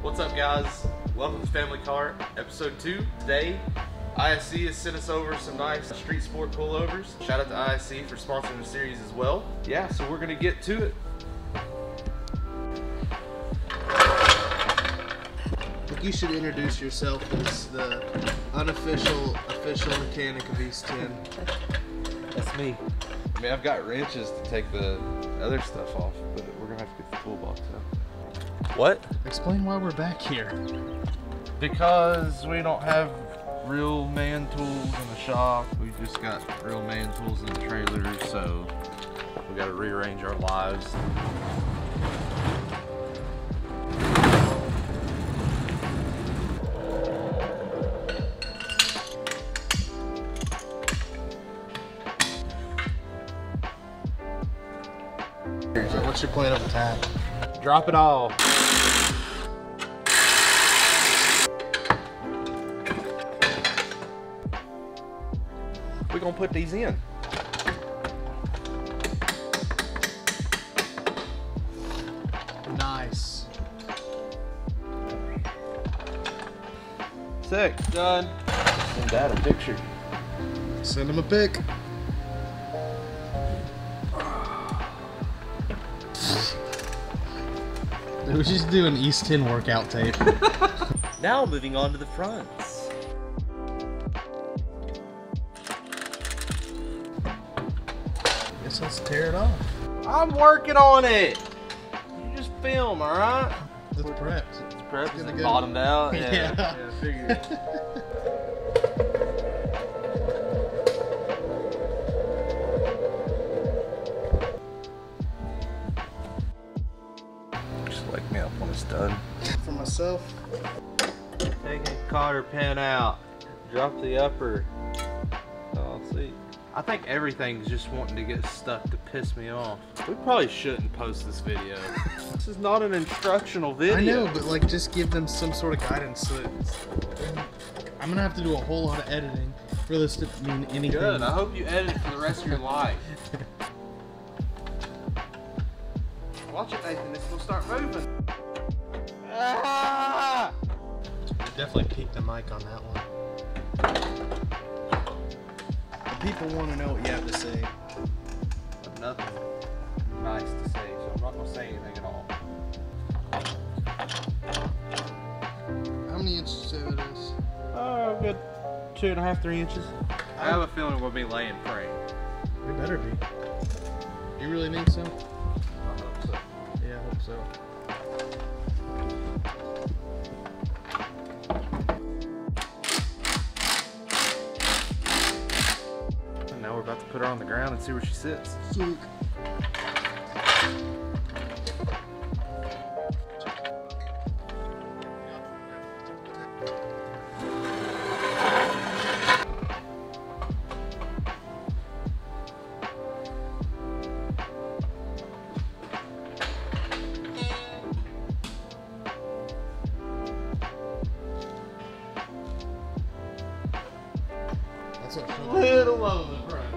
What's up, guys? Welcome to Family Car, episode 2. Today, ISC has sent us over some nice street sport coilovers. Shout out to ISC for sponsoring the series as well. Yeah, so we're gonna get to it. I think you should introduce yourself as the official mechanic of East 10. That's me. I mean, I've got wrenches to take the other stuff off, but we're gonna have to get the toolbox out. What? Explain why we're back here. Because we don't have real man tools in the shop. We just got real man tools in the trailer, so we gotta rearrange our lives. So what's your plan of attack? Drop it all. We're gonna put these in. Nice. Sick. Done. Send Dad a picture. Send him a pic. We should do an East 10 workout tape. Now moving on to the fronts. Guess let's tear it off. I'm working on it. You just film, all right? It's prepped. It's prepped. Is it go. bottomed out? Yeah. Yeah, figured. Just wake me up when it's done. For myself. Take a cotter pin out. Drop the upper. Oh, let's see. I think everything's just wanting to get stuck to piss me off. We probably shouldn't post this video. This is not an instructional video. I know, but like, just give them some sort of guidance. So I'm gonna have to do a whole lot of editing for this to mean anything. Good. I hope you edit it for the rest of your life. Watch it, Nathan. This will start moving. Ah! Definitely peaked the mic on that one. People want to know what you have to say. I have nothing nice to say, so I'm not going to say anything at all. How many inches of it is? Oh, good 2.5, 3 inches. I have a feeling we'll be laying frame. We better be. You really think so? I hope so. Yeah, I hope so. Now we're about to put her on the ground and see where she sits. Sick. That's what should Little low in the front.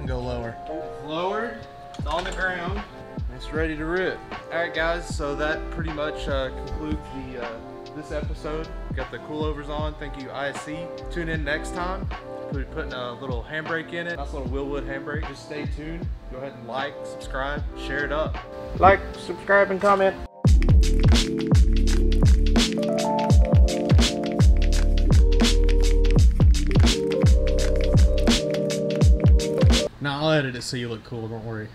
go lower. It's lowered, it's on the ground, and it's ready to rip. Alright guys, so that pretty much concludes this episode. We got the coilovers on. Thank you, ISC. Tune in next time. We'll be putting a little handbrake in it. Nice little Willwood handbrake. Just stay tuned. Go ahead and like, subscribe, share it up. Like, subscribe, and comment. Nah, I'll edit it so you look cool, don't worry.